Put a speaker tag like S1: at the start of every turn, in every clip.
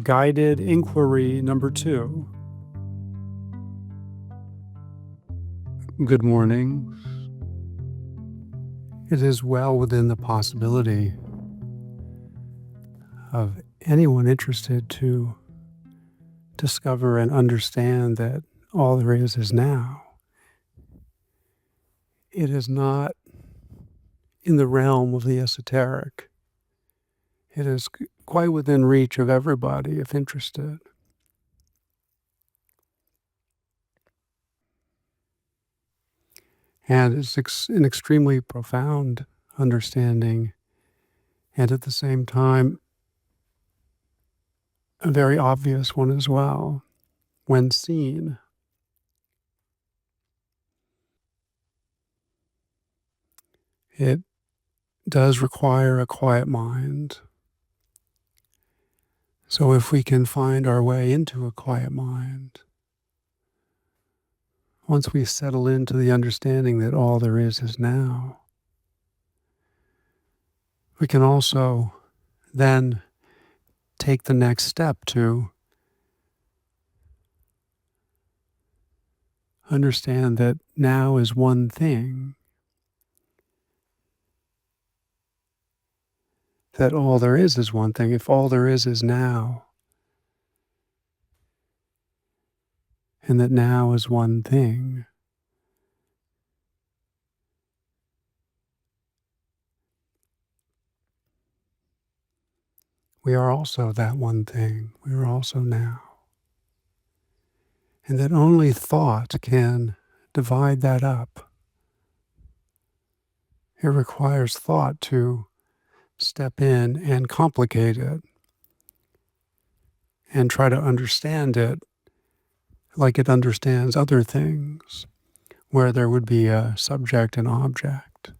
S1: Guided Inquiry Number 2. Good morning. It is well within the possibility of anyone interested to discover and understand that all there is now. It is not in the realm of the esoteric. It is quite within reach of everybody if interested. And it's an extremely profound understanding, and at the same time, a very obvious one as well, when seen. It does require a quiet mind. So if we can find our way into a quiet mind, once we settle into the understanding that all there is now, we can also then take the next step to understand that now is one thing, that all there is one thing. If all there is now, and that now is one thing, we are also that one thing. We are also now. And that only thought can divide that up. It requires thought to step in and complicate it and try to understand it like it understands other things, where there would be a subject and object,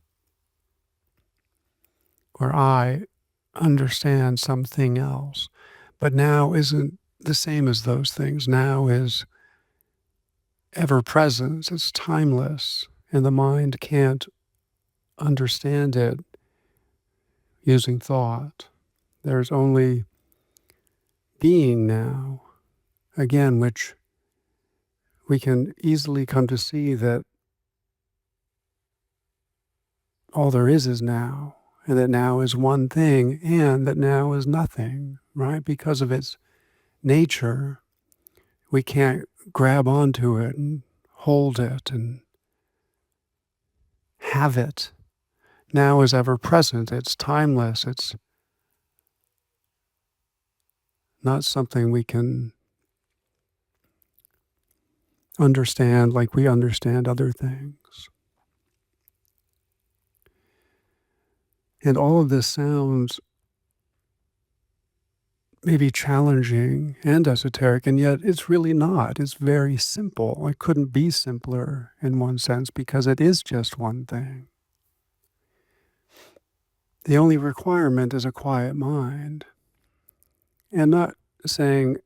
S1: where I understand something else, but now isn't the same as those things. Now is ever present, it's timeless, and the mind can't understand it using thought. There's only being now, again, which we can easily come to see that all there is now, and that now is one thing, and that now is nothing, right? Because of its nature, we can't grab onto it and hold it and have it. Now is ever present, it's timeless, it's not something we can understand like we understand other things. And all of this sounds maybe challenging and esoteric, and yet it's really not. It's very simple. It couldn't be simpler in one sense because it is just one thing. The only requirement is a quiet mind. And not saying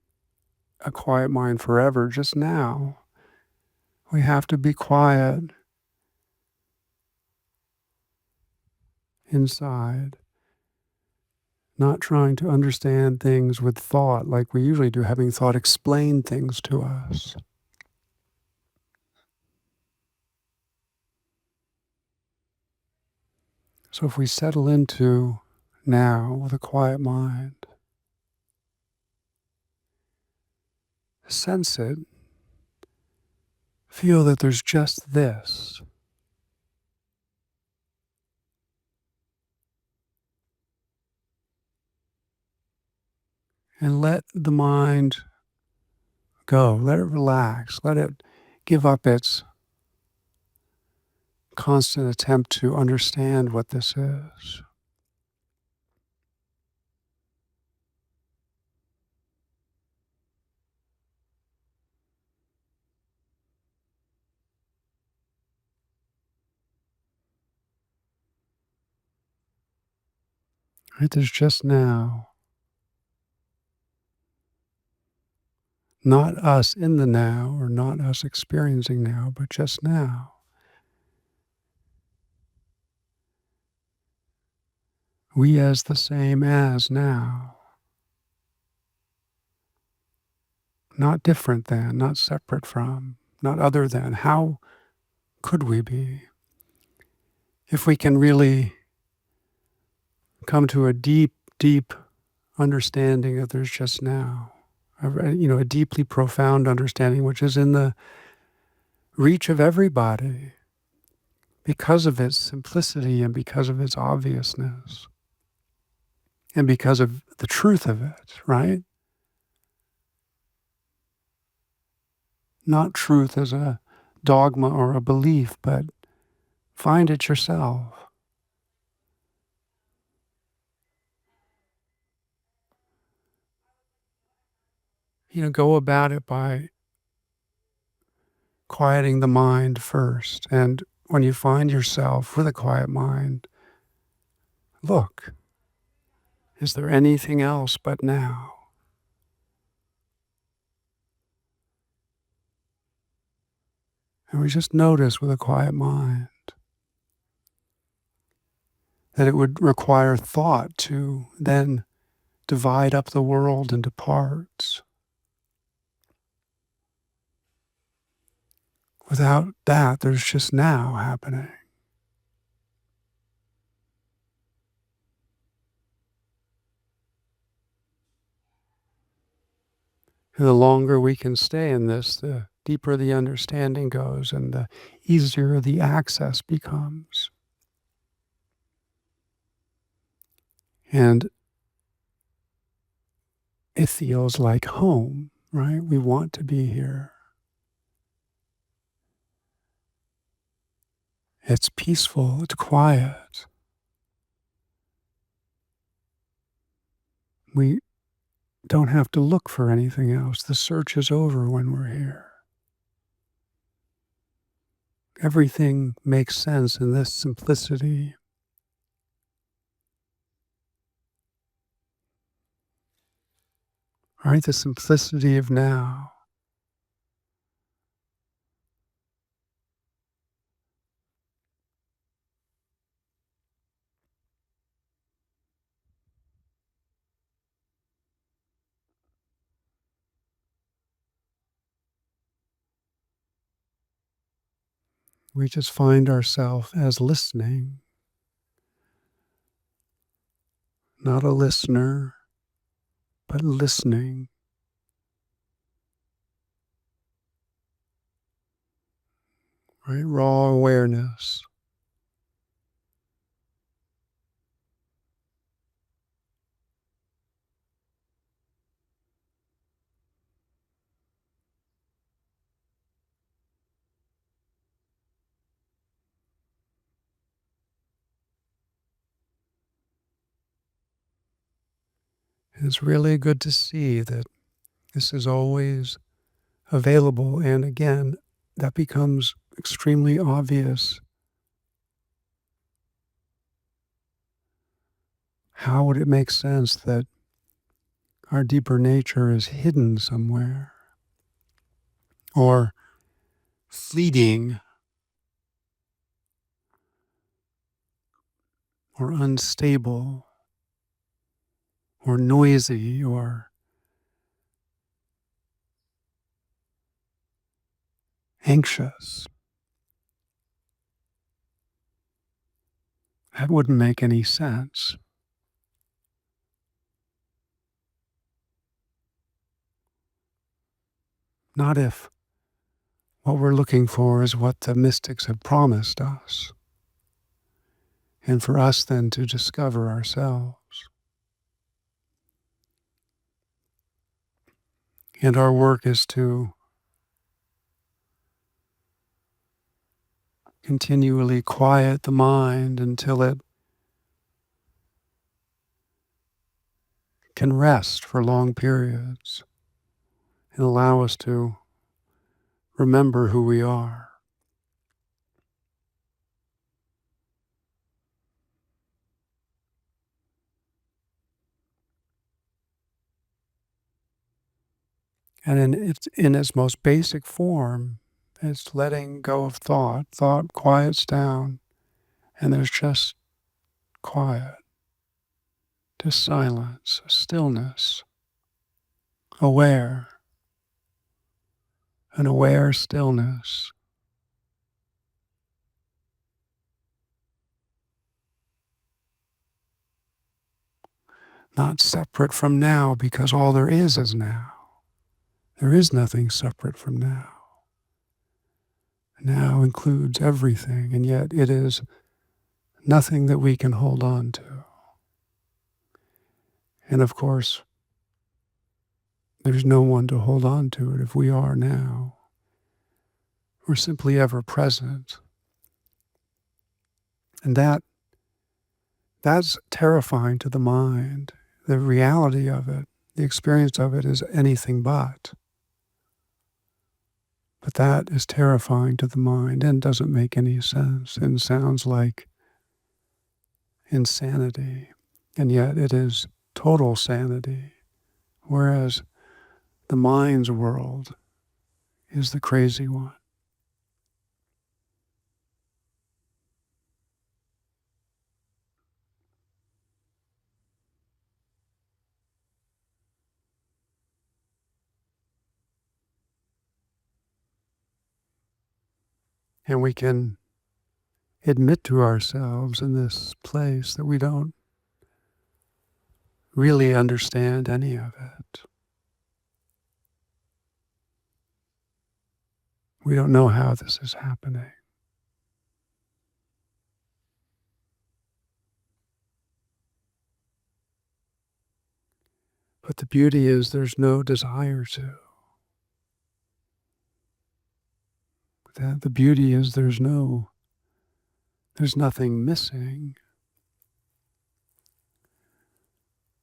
S1: a quiet mind forever, just now. We have to be quiet inside, not trying to understand things with thought like we usually do, having thought explain things to us. So if we settle into now with a quiet mind, sense it, feel that there's just this. And let the mind go, let it relax, let it give up its constant attempt to understand what this is. Right? There's just now. Not us in the now, or not us experiencing now, but just now. We as the same as now. not different than, not separate from, not other than. How could we be? If we can really come to a deep, deep understanding that there's just now, a deeply profound understanding which is in the reach of everybody because of its simplicity and because of its obviousness and because of the truth of it, right? Not truth as a dogma or a belief, but find it yourself. Go about it by quieting the mind first. And when you find yourself with a quiet mind, look, is there anything else but now? And we just notice with a quiet mind that it would require thought to then divide up the world into parts. Without that, there's just now happening. And the longer we can stay in this, the deeper the understanding goes and the easier the access becomes. And it feels like home, right? We want to be here. It's peaceful, it's quiet. We don't have to look for anything else. The search is over when we're here. Everything makes sense in this simplicity. Right? The simplicity of now. We just find ourselves as listening, not a listener, but listening. Right? Raw awareness. And it's really good to see that this is always available. And again, that becomes extremely obvious. How would it make sense that our deeper nature is hidden somewhere or fleeting or unstable or noisy or anxious? That wouldn't make any sense. Not if what we're looking for is what the mystics have promised us, and for us then to discover ourselves. And our work is to continually quiet the mind until it can rest for long periods and allow us to remember who we are. And in its most basic form, it's letting go of thought. Thought quiets down, and there's just quiet, just silence, stillness, aware. an aware stillness, not separate from now because all there is now. There is nothing separate from now. Now includes everything, and yet it is nothing that we can hold on to. And of course, there's no one to hold on to it if we are now. We're simply ever present. And that's terrifying to the mind. The reality of it, the experience of it is anything but. But that is terrifying to the mind and doesn't make any sense and sounds like insanity. And yet it is total sanity. Whereas the mind's world is the crazy one. And we can admit to ourselves in this place that we don't really understand any of it. We don't know how this is happening. But the beauty is there's no desire to. The beauty is there's nothing missing.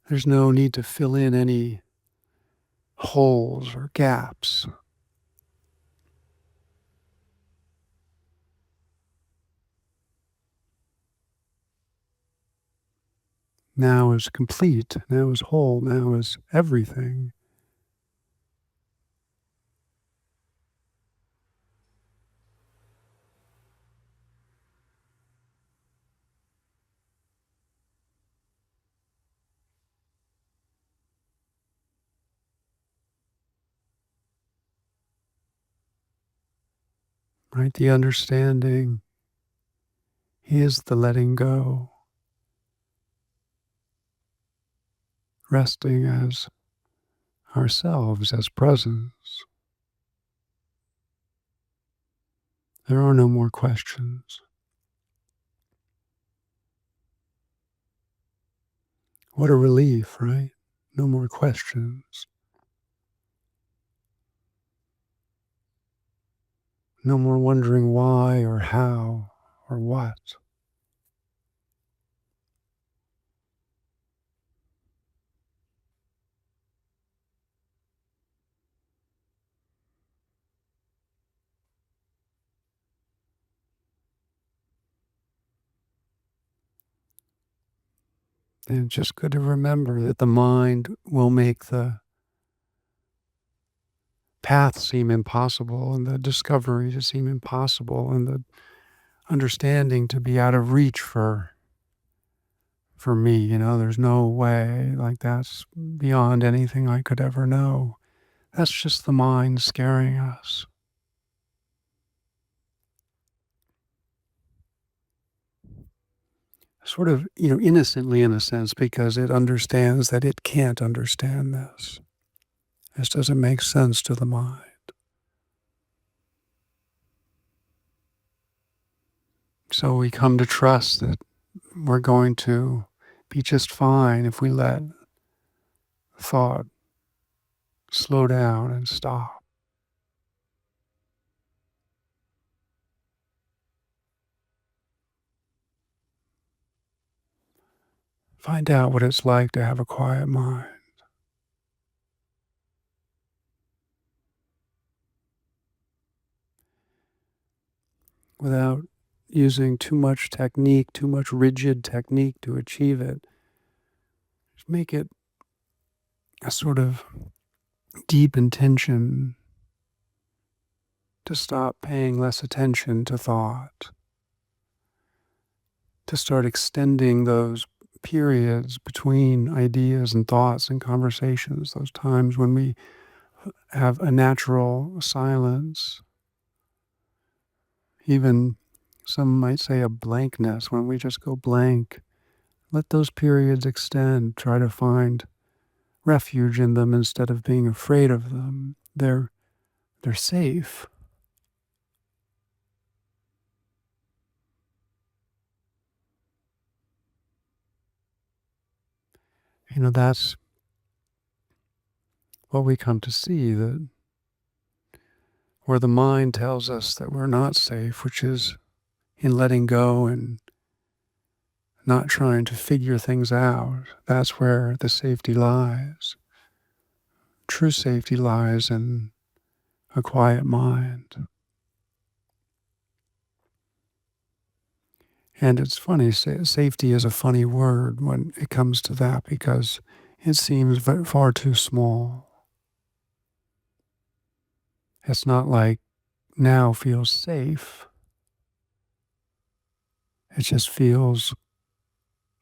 S1: There's no need to fill in any holes or gaps. Now is complete, now is whole, now is everything. Right? The understanding is the letting go, resting as ourselves, as presence. There are no more questions. What a relief, right? No more questions. No more wondering why or how or what. And it's just good to remember that the mind will make the path seem impossible and the discovery to seem impossible and the understanding to be out of reach for me. There's no way, like that's beyond anything I could ever know. That's just the mind scaring us. Sort of, innocently in a sense, because it understands that it can't understand this. This doesn't make sense to the mind. So we come to trust that we're going to be just fine if we let thought slow down and stop. Find out what it's like to have a quiet mind. Without using too much technique, too much rigid technique to achieve it. Just make it a sort of deep intention to stop paying less attention to thought, to start extending those periods between ideas and thoughts and conversations, those times when we have a natural silence, even some might say a blankness, when we just go blank. Let those periods extend. Try to find refuge in them instead of being afraid of them. They're safe. That's what we come to see, that where the mind tells us that we're not safe, which is in letting go and not trying to figure things out. That's where the safety lies. True safety lies in a quiet mind. And it's funny, safety is a funny word when it comes to that because it seems far too small. It's not like now feels safe. It just feels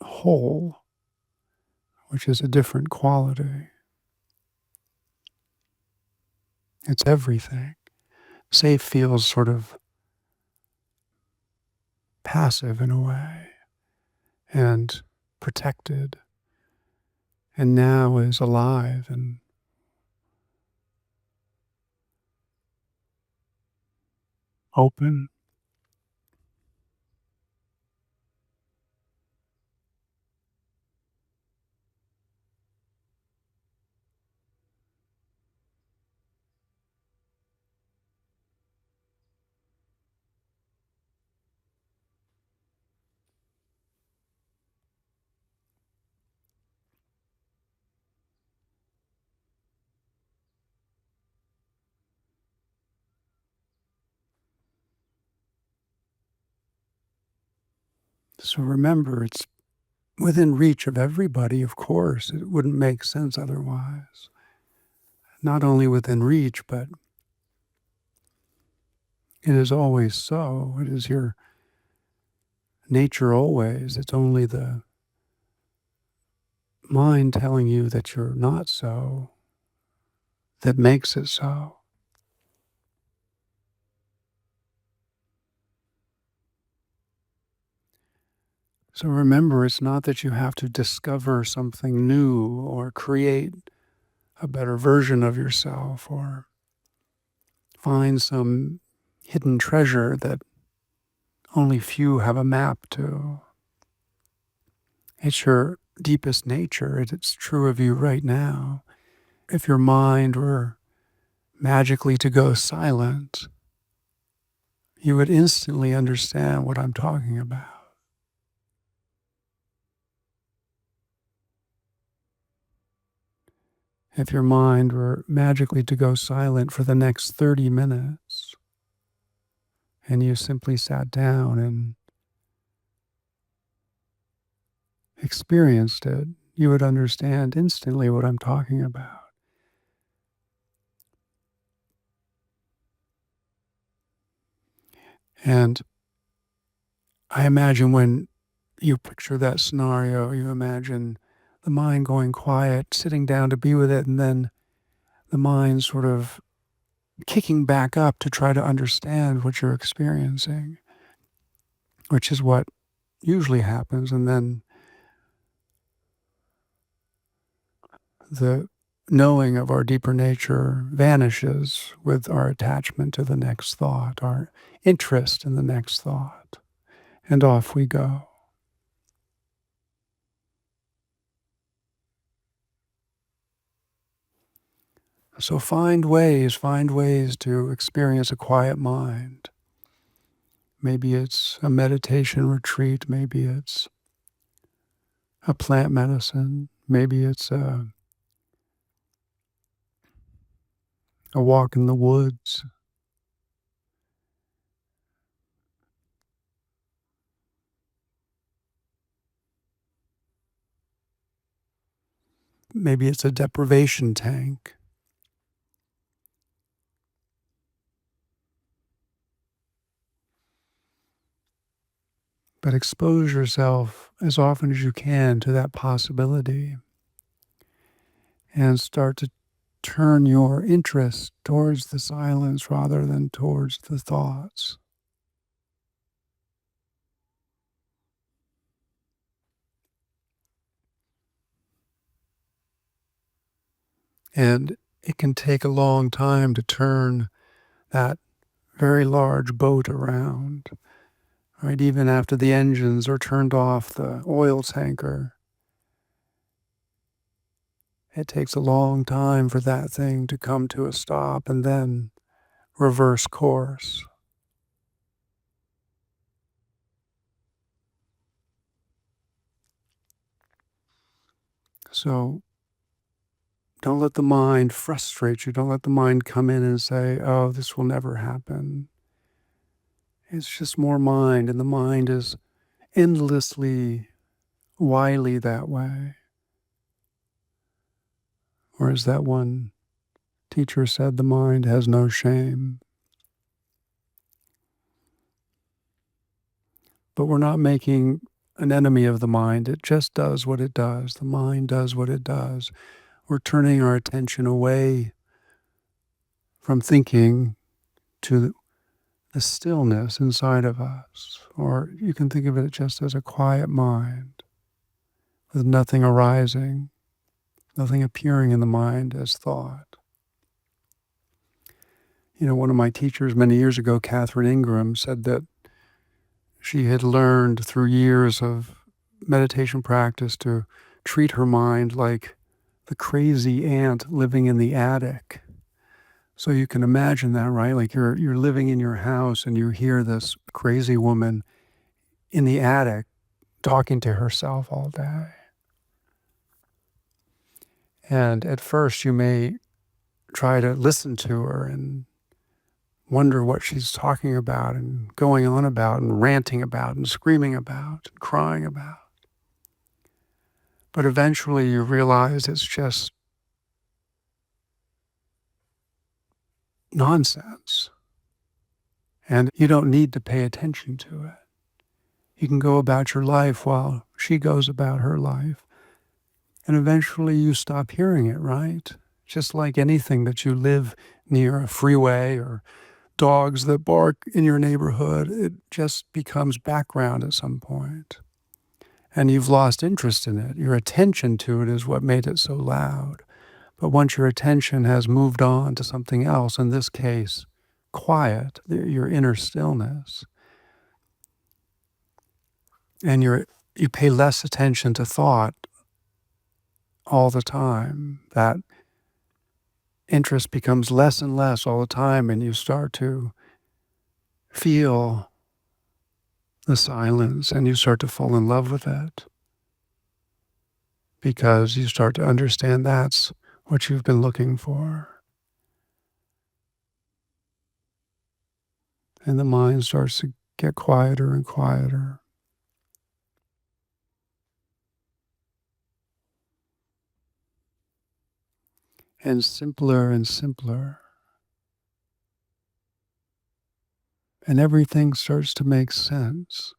S1: whole, which is a different quality. It's everything. Safe feels sort of passive in a way and protected, and now is alive and open. So remember, it's within reach of everybody, of course. It wouldn't make sense otherwise. Not only within reach, but it is always so. It is your nature always. It's only the mind telling you that you're not so that makes it so. So remember, it's not that you have to discover something new or create a better version of yourself or find some hidden treasure that only few have a map to. It's your deepest nature. It's true of you right now. If your mind were magically to go silent, you would instantly understand what I'm talking about. If your mind were magically to go silent for the next 30 minutes, and you simply sat down and experienced it, you would understand instantly what I'm talking about. And I imagine when you picture that scenario, you imagine the mind going quiet, sitting down to be with it, and then the mind sort of kicking back up to try to understand what you're experiencing, which is what usually happens. And then the knowing of our deeper nature vanishes with our attachment to the next thought, our interest in the next thought, and off we go. So find ways to experience a quiet mind. Maybe it's a meditation retreat, maybe it's a plant medicine, maybe it's a walk in the woods, maybe it's a deprivation tank. But expose yourself as often as you can to that possibility and start to turn your interest towards the silence rather than towards the thoughts. And it can take a long time to turn that very large boat around, right? Even after the engines are turned off the oil tanker, it takes a long time for that thing to come to a stop and then reverse course. So don't let the mind frustrate you. Don't let the mind come in and say, oh, this will never happen. It's just more mind, and the mind is endlessly wily that way. Or as that one teacher said, the mind has no shame. But we're not making an enemy of the mind. It just does what it does. The mind does what it does. We're turning our attention away from thinking to the stillness inside of us. Or you can think of it just as a quiet mind with nothing arising, nothing appearing in the mind as thought. You know, one of my teachers many years ago, Catherine Ingram, said that she had learned through years of meditation practice to treat her mind like the crazy ant living in the attic. So you can imagine that, right? Like you're living in your house and you hear this crazy woman in the attic talking to herself all day. And at first you may try to listen to her and wonder what she's talking about and going on about and ranting about and screaming about and crying about. But eventually you realize it's just nonsense. And you don't need to pay attention to it. You can go about your life while she goes about her life. And eventually you stop hearing it, right? Just like anything that you live near a freeway or dogs that bark in your neighborhood, it just becomes background at some point. And you've lost interest in it. Your attention to it is what made it so loud. But once your attention has moved on to something else, in this case, quiet, your inner stillness, and you pay less attention to thought all the time, that interest becomes less and less all the time, and you start to feel the silence and you start to fall in love with it because you start to understand that's what you've been looking for. And the mind starts to get quieter and quieter. And simpler and simpler. And everything starts to make sense.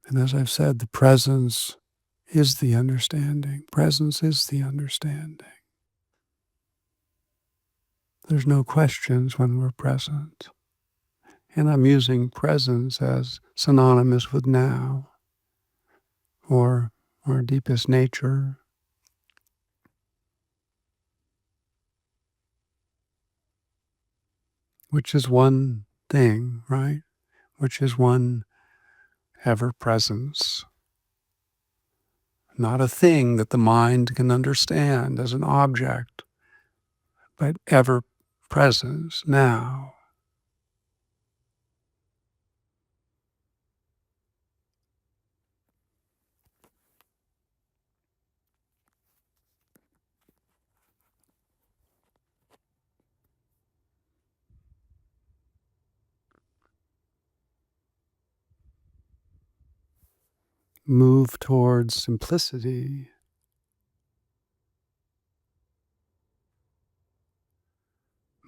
S1: And as I've said, the presence is the understanding. Presence is the understanding. There's no questions when we're present. And I'm using presence as synonymous with now or our deepest nature. Which is one thing, right? Which is one ever presence. Not a thing that the mind can understand as an object, but ever presence now. Move towards simplicity.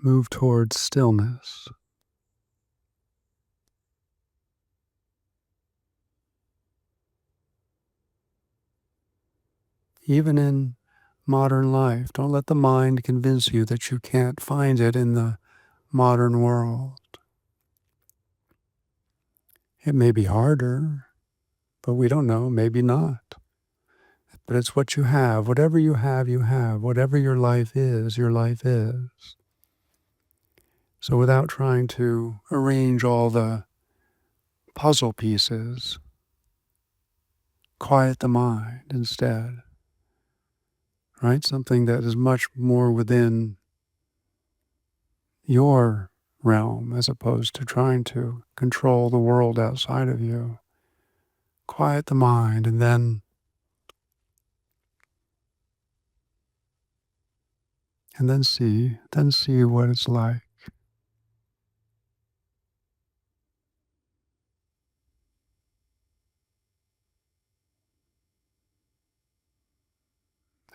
S1: Move towards stillness. even in modern life. Don't let the mind convince you that you can't find it in the modern world. It may be harder, but we don't know, maybe not. But it's what you have. Whatever you have, you have. Whatever your life is, your life is. So without trying to arrange all the puzzle pieces, quiet the mind instead, right? Something that is much more within your realm as opposed to trying to control the world outside of you. Quiet the mind and then see what it's like.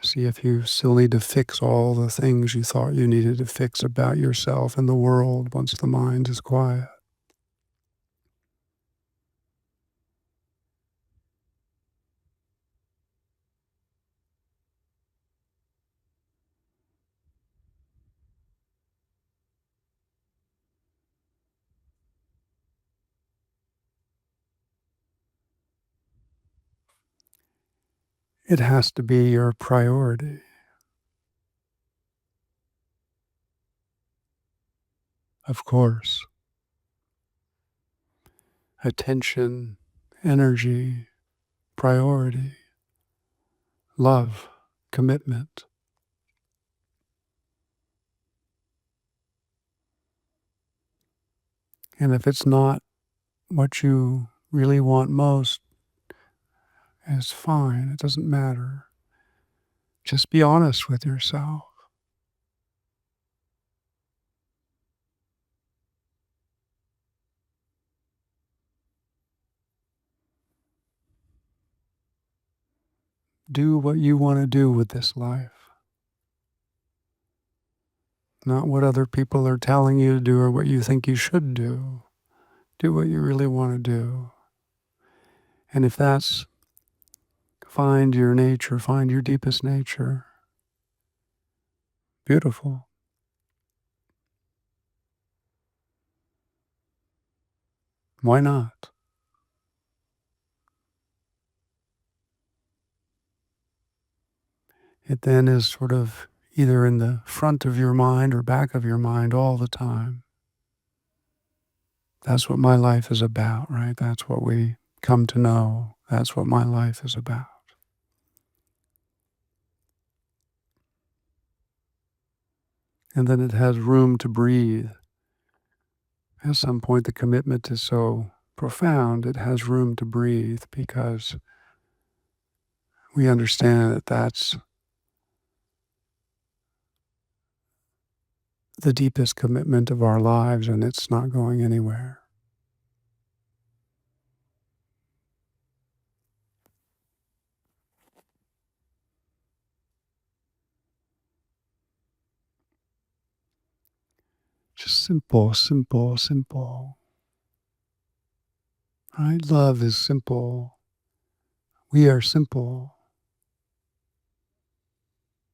S1: See if you still need to fix all the things you thought you needed to fix about yourself and the world once the mind is quiet. It has to be your priority. Of course. Attention, energy, priority, love, commitment. And if it's not what you really want most, it's fine. It doesn't matter. Just be honest with yourself. Do what you want to do with this life, not what other people are telling you to do or what you think you should do. Do what you really want to do. And if that's find your nature, find your deepest nature, beautiful. Why not? It then is sort of either in the front of your mind or back of your mind all the time. That's what my life is about, right? That's what we come to know. That's what my life is about. And then it has room to breathe. At some point, the commitment is so profound, it has room to breathe because we understand that that's the deepest commitment of our lives and it's not going anywhere. Just simple, simple, simple. Right? Love is simple. We are simple.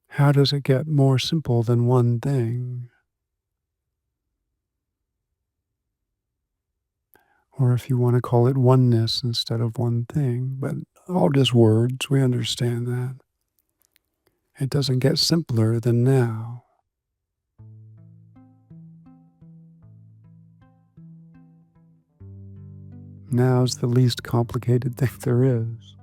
S1: How does it get more simple than one thing? Or if you want to call it oneness instead of one thing, but all just words, we understand that. It doesn't get simpler than now. Now's the least complicated thing there is.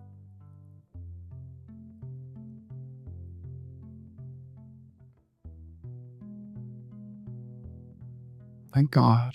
S1: Thank God.